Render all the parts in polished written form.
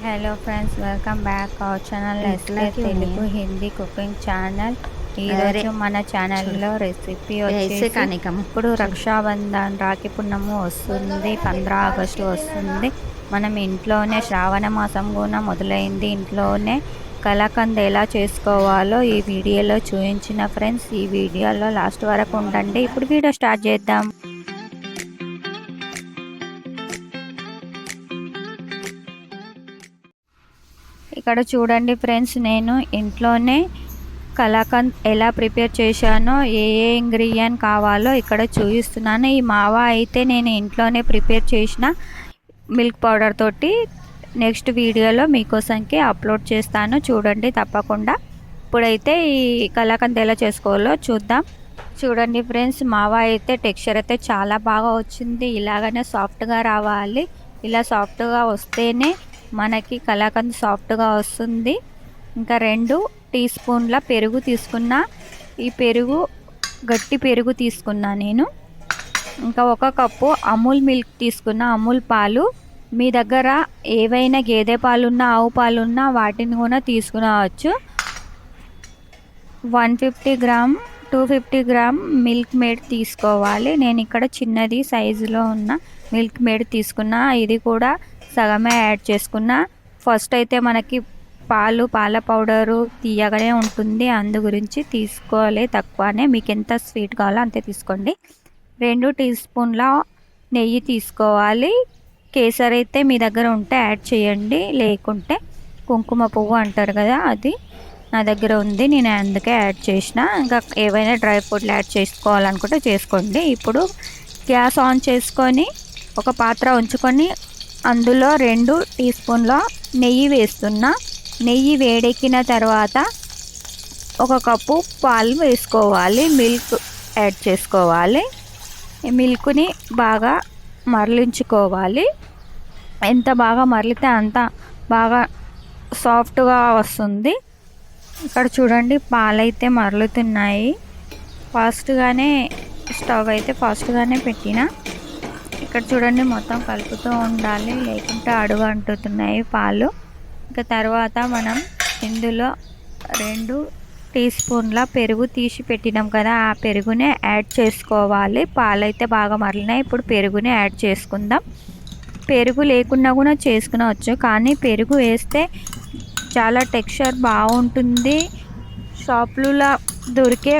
Hello friends welcome back our channel SK Telugu Hindi cooking channel. ఈరోజు మన ఛానల్లో రెసిపీ వచ్చేసి ఇప్పుడు రక్షాబంధన్ రాఖీ పున్నము వస్తుంది, 15 ఆగస్టు వస్తుంది. మనం ఇంట్లోనే శ్రావణ మాసం కూడా మొదలైంది. ఇంట్లోనే కలాకండ్ ఎలా చేసుకోవాలో ఈ వీడియోలో చూపించిన ఫ్రెండ్స్. ఈ వీడియోలో లాస్ట్ వరకు ఉండండి. ఇప్పుడు వీడియో స్టార్ట్ చేద్దాం. ఇక్కడ చూడండి ఫ్రెండ్స్, నేను ఇంట్లోనే కలాకండ్ ఎలా ప్రిపేర్ చేశానో, ఏ ఇంగ్రీడియంట్ కావాలో ఇక్కడ చూపిస్తున్నాను. ఈ మావా అయితే నేను ఇంట్లోనే ప్రిపేర్ చేసిన మిల్క్ పౌడర్ తోటి నెక్స్ట్ వీడియోలో మీకోసంకి అప్లోడ్ చేస్తాను, చూడండి తప్పకుండా. ఇప్పుడైతే ఈ కలాకండ్ ఎలా చేసుకోవాలో చూద్దాం. చూడండి ఫ్రెండ్స్, మావా అయితే టెక్స్చర్ అయితే చాలా బాగా వచ్చింది. ఇలాగనే సాఫ్ట్గా రావాలి. ఇలా సాఫ్ట్గా వస్తేనే మనకి కలాకండ్ సాఫ్ట్గా వస్తుంది. ఇంకా 2 టీ స్పూన్ల పెరుగు తీసుకున్నా. ఈ పెరుగు గట్టి పెరుగు తీసుకున్నా నేను. ఇంకా 1 కప్పు అమూల్ మిల్క్ తీసుకున్నా, అమూల్ పాలు. మీ దగ్గర ఏవైనా గేదె పాలున్నా ఆవు పాలున్నా వాటిని కూడా తీసుకునవచ్చు. 150 గ్రామ్ 250 గ్రామ్ మిల్క్ మేడ్ తీసుకోవాలి. నేను ఇక్కడ చిన్నది సైజులో ఉన్న మిల్క్ మేడ్ తీసుకున్నా. ఇది కూడా సగమే యాడ్ చేసుకున్నా. ఫస్ట్ అయితే మనకి పాల పౌడరు తీయగానే ఉంటుంది, అందు గురించి తీసుకోవాలి తక్కువనే. మీకు ఎంత స్వీట్ కావాలో అంతే తీసుకోండి. 2 టీ స్పూన్ల నెయ్యి తీసుకోవాలి. కేసర్ అయితే మీ దగ్గర ఉంటే యాడ్ చేయండి, లేకుంటే కుంకుమ పువ్వు అంటారు కదా, అది నా దగ్గర ఉంది, నేను అందుకే యాడ్ చేసిన. ఇంకా ఏవైనా డ్రై ఫ్రూట్లు యాడ్ చేసుకోవాలనుకుంటే చేసుకోండి. ఇప్పుడు గ్యాస్ ఆన్ చేసుకొని ఒక పాత్ర ఉంచుకొని అందులో 2 టీ స్పూన్ల నెయ్యి వేస్తున్నా. నెయ్యి వేడెక్కిన తర్వాత 1 కప్పు పాలు వేసుకోవాలి, మిల్క్ యాడ్ చేసుకోవాలి. ఈ మిల్క్ని బాగా మరలించుకోవాలి. ఎంత బాగా మరలితే అంత బాగా సాఫ్ట్గా వస్తుంది. ఇక్కడ చూడండి, పాలైతే మరలుతున్నాయి. ఫాస్ట్గానే స్టవ్ అయితే ఫాస్ట్గానే పెట్టిన. ఇక్కడ చూడండి, మొత్తం కలుపుతూ ఉండాలి, లేకుంటే అడుగు అంటుతున్నాయి పాలు. ఇంకా తర్వాత మనం ఇందులో 2 టీ స్పూన్ల పెరుగు తీసి పెట్టినాం కదా, ఆ పెరుగునే యాడ్ చేసుకోవాలి. పాలైతే బాగా మరలినాయి. ఇప్పుడు పెరుగునే యాడ్ చేసుకుందాం. పెరుగు లేకున్నా కూడా చేసుకునవచ్చు, కానీ పెరుగు వేస్తే చాలా టెక్స్చర్ బాగుంటుంది. షాపులలో దొరికే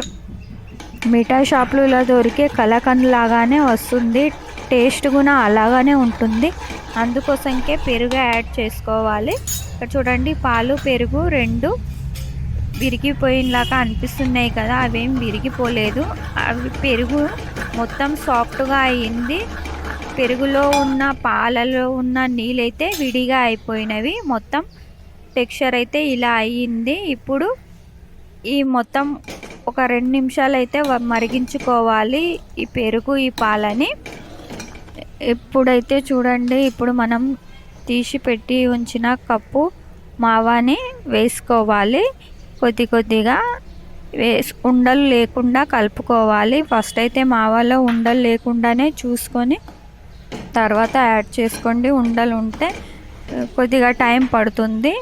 మిఠాయి షాపులలో దొరికే కలాకండ్ లాగానే వస్తుంది. టేస్ట్ కూడా అలాగానే ఉంటుంది. అందుకోసంకే పెరుగు యాడ్ చేసుకోవాలి. ఇక్కడ చూడండి, పాలు పెరుగు 2 విరిగిపోయినలాగా అనిపిస్తున్నాయి కదా, అవేం విరిగిపోలేదు. అవి పెరుగు మొత్తం సాఫ్ట్గా అయ్యింది. పెరుగులో ఉన్న పాలలో ఉన్న నీళ్ళైతే విడిగా అయిపోయినవి. మొత్తం టెక్స్చర్ అయితే ఇలా అయ్యింది. ఇప్పుడు ఈ మొత్తం ఒక 2 నిమిషాలు అయితే మరిగించుకోవాలి ఈ పెరుగు ఈ పాలని. ఇప్పుడైతే చూడండి, ఇప్పుడు మనం తీసి పెట్టి ఉంచిన కప్పు మావాని వేసుకోవాలి. కొద్ది కొద్దిగా ఉండలు లేకుండా కలుపుకోవాలి. ఫస్ట్ అయితే మావాలో ఉండలు లేకుండానే చూసుకొని తర్వాత యాడ్ చేసుకోండి. ఉండలు ఉంటే కొద్దిగా టైం పడుతుంది,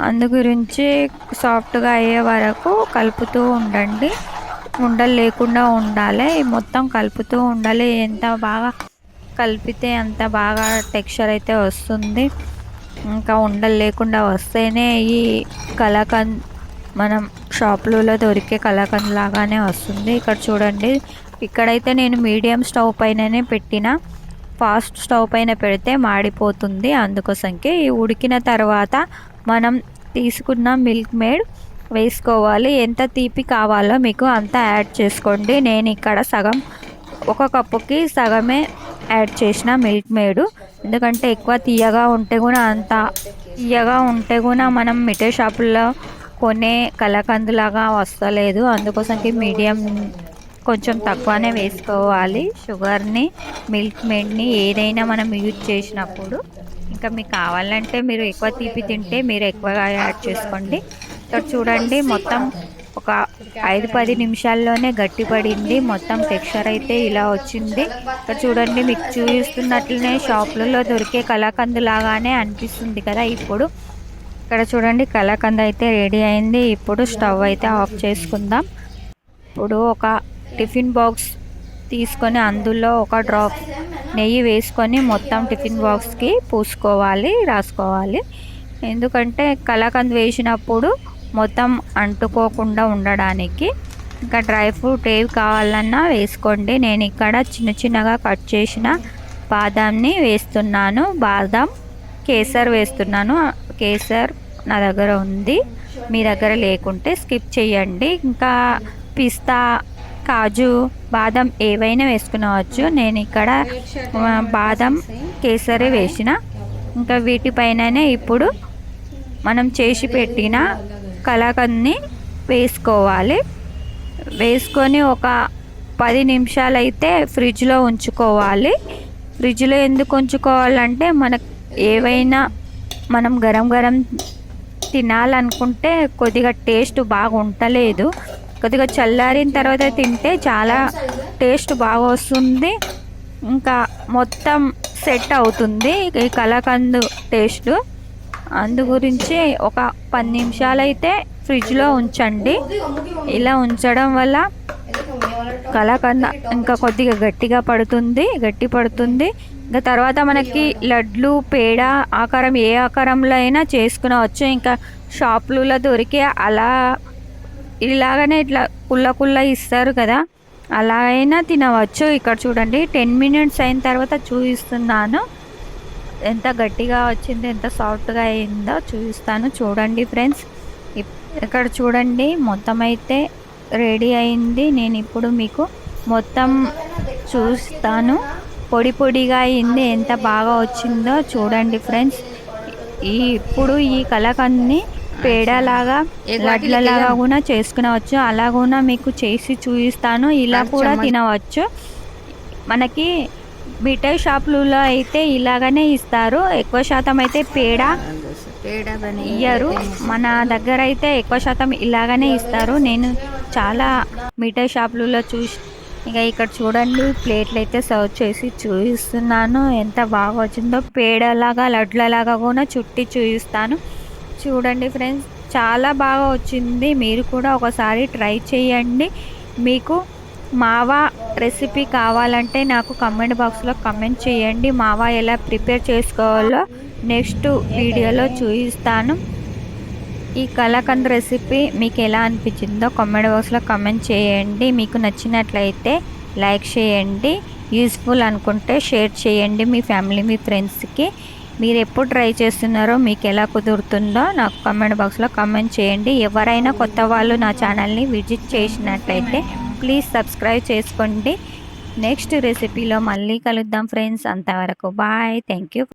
అందు గురించి సాఫ్ట్గా అయ్యే వరకు కలుపుతూ ఉండండి. ఉండలు లేకుండా ఉండాలి, మొత్తం కలుపుతూ ఉండాలి. ఎంత బాగా కలిపితే అంత బాగా టెక్స్చర్ అయితే వస్తుంది. ఇంకా ఉండలు లేకుండా వస్తేనే ఈ కలాకండ్ మనం షాపులలో దొరికే కలాకండ్ లాగానే వస్తుంది. ఇక్కడ చూడండి, ఇక్కడైతే నేను మీడియం స్టవ్ పైననే పెట్టిన. ఫాస్ట్ స్టవ్ పైన పెడితే మాడిపోతుంది. అందుకోసంకి ఉడికిన తర్వాత మనం తీసుకున్న మిల్క్ మేడ్ వేసుకోవాలి. ఎంత తీపి కావాలో మీకు అంత యాడ్ చేసుకోండి. నేను ఇక్కడ 1 కప్పుకి సగమే యాడ్ చేసిన మిల్క్ మేడు. ఎందుకంటే ఎక్కువ తీయగా ఉంటే కూడా మనం మిఠాయి షాపుల్లో కొనే కలాకండ్ లాగా వస్తలేదు. అందుకోసంకి మీడియం కొంచెం తక్కువనే వేసుకోవాలి. షుగర్ని, మిల్క్ మేడ్ని ఏదైనా మనం యూజ్ చేసినప్పుడు. ఇంకా మీకు కావాలంటే మీరు ఎక్కువ తీపి తింటే మీరు ఎక్కువగా యాడ్ చేసుకోండి. ఇక్కడ చూడండి, మొత్తం ఒక 5-10 నిమిషాల్లోనే గట్టిపడింది. మొత్తం టెక్స్చర్ అయితే ఇలా వచ్చింది. ఇక్కడ చూడండి, మీకు చూపిస్తున్నట్లనే షాపులలో దొరికే కలాకండ్ లాగానే అనిపిస్తుంది కదా. ఇప్పుడు ఇక్కడ చూడండి, కలాకండ్ అయితే రెడీ అయింది. ఇప్పుడు స్టవ్ అయితే ఆఫ్ చేసుకుందాం. ఇప్పుడు ఒక టిఫిన్ బాక్స్ తీసుకొని అందులో ఒక డ్రాప్ నెయ్యి వేసుకొని మొత్తం టిఫిన్ బాక్స్కి పూసుకోవాలి, రాసుకోవాలి. ఎందుకంటే కలాకండ్ వేసినప్పుడు మొత్తం అంటుకోకుండా ఉండడానికి. ఇంకా డ్రై ఫ్రూట్ ఏవి కావాలన్నా వేసుకోండి. నేను ఇక్కడ చిన్న చిన్నగా కట్ చేసిన బాదాంని వేస్తున్నాను. బాదాం కేసర్ వేస్తున్నాను. కేసర్ నా దగ్గర ఉంది, మీ దగ్గర లేకుంటే స్కిప్ చేయండి. ఇంకా పిస్తా, కాజు, బాదం ఏవైనా వేసుకునవచ్చు. నేను ఇక్కడ బాదం కేసరే వేసిన. ఇంకా వీటిపైననే ఇప్పుడు మనం చేసి పెట్టిన కలాకండ్ని వేసుకోవాలి. వేసుకొని ఒక 10 నిమిషాలు అయితే ఫ్రిడ్జ్లో ఉంచుకోవాలి. ఫ్రిడ్జ్లో ఎందుకు ఉంచుకోవాలంటే మనకు ఏవైనా మనం గరం గరం తినాలనుకుంటే కొద్దిగా టేస్ట్ బాగా ఉండలేదు. కొద్దిగా చల్లారిన తర్వాత తింటే చాలా టేస్ట్ బాగా వస్తుంది. ఇంకా మొత్తం సెట్ అవుతుంది ఈ కలాకండ్ టేస్ట్. అందు గురించి ఒక 10 నిమిషాలు అయితే ఫ్రిడ్జ్లో ఉంచండి. ఇలా ఉంచడం వల్ల కలాకండ్ ఇంకా కొద్దిగా గట్టి పడుతుంది. ఇంకా తర్వాత మనకి లడ్లు, పేడ ఆకారం ఏ ఆకారంలో అయినా చేసుకునవచ్చు. ఇంకా షాపులలో దొరికే అలా ఇలాగనే ఇట్లా కుల్ల ఇస్తారు కదా, అలా అయినా తినవచ్చు. ఇక్కడ చూడండి, 10 మినిట్స్ అయిన తర్వాత చూపిస్తున్నాను ఎంత గట్టిగా వచ్చిందో, ఎంత సాఫ్ట్గా అయిందో చూపిస్తాను. చూడండి ఫ్రెండ్స్, ఇక్కడ చూడండి మొత్తం అయితే రెడీ అయింది. నేను ఇప్పుడు మీకు మొత్తం చూస్తాను. పొడిగా అయింది, ఎంత బాగా వచ్చిందో చూడండి ఫ్రెండ్స్. ఇప్పుడు ఈ కలాకండ్ని పేడలాగా, లడ్లలాగా కూడా చేసుకునవచ్చు. అలా కూడా మీకు చేసి చూపిస్తాను. ఇలా కూడా తినవచ్చు. మనకి మిఠాయి షాపులలో అయితే ఇలాగనే ఇస్తారు. ఎక్కువ శాతం అయితే పేడ ఇయ్యరు. మన దగ్గర అయితే ఎక్కువ శాతం ఇలాగనే ఇస్తారు. నేను చాలా మిఠాయి షాపులలో చూసి, ఇక ఇక్కడ చూడండి ప్లేట్లు అయితే సర్వ్ చేసి చూపిస్తున్నాను. ఎంత బాగా వచ్చిందో, పేడలాగా లడ్లలాగా కూడా చుట్టి చూపిస్తాను. చూడండి ఫ్రెండ్స్, చాలా బాగా వచ్చింది. మీరు కూడా ఒకసారి ట్రై చేయండి. మీకు మావా రెసిపీ కావాలంటే నాకు కమెంట్ బాక్స్లో కమెంట్ చేయండి. మావా ఎలా ప్రిపేర్ చేసుకోవాలో నెక్స్ట్ వీడియోలో చూపిస్తాను. ఈ కలాకండ్ రెసిపీ మీకు ఎలా అనిపించిందో కామెంట్ బాక్స్లో కమెంట్ చేయండి. మీకు నచ్చినట్లయితే లైక్ చేయండి. యూస్ఫుల్ అనుకుంటే షేర్ చేయండి మీ ఫ్యామిలీ, మీ ఫ్రెండ్స్కి. మీరు ఎప్పుడు ట్రై చేస్తున్నారో, మీకు ఎలా కుదురుతుందో నాకు కామెంట్ బాక్స్లో కామెంట్ చేయండి. ఎవరైనా కొత్త వాళ్ళు నా ఛానల్ని విజిట్ చేసినట్లయితే ప్లీజ్ సబ్స్క్రైబ్ చేసుకోండి. నెక్స్ట్ రెసిపీలో మళ్ళీ కలుద్దాం ఫ్రెండ్స్. అంతవరకు బాయ్, థ్యాంక్ యూ.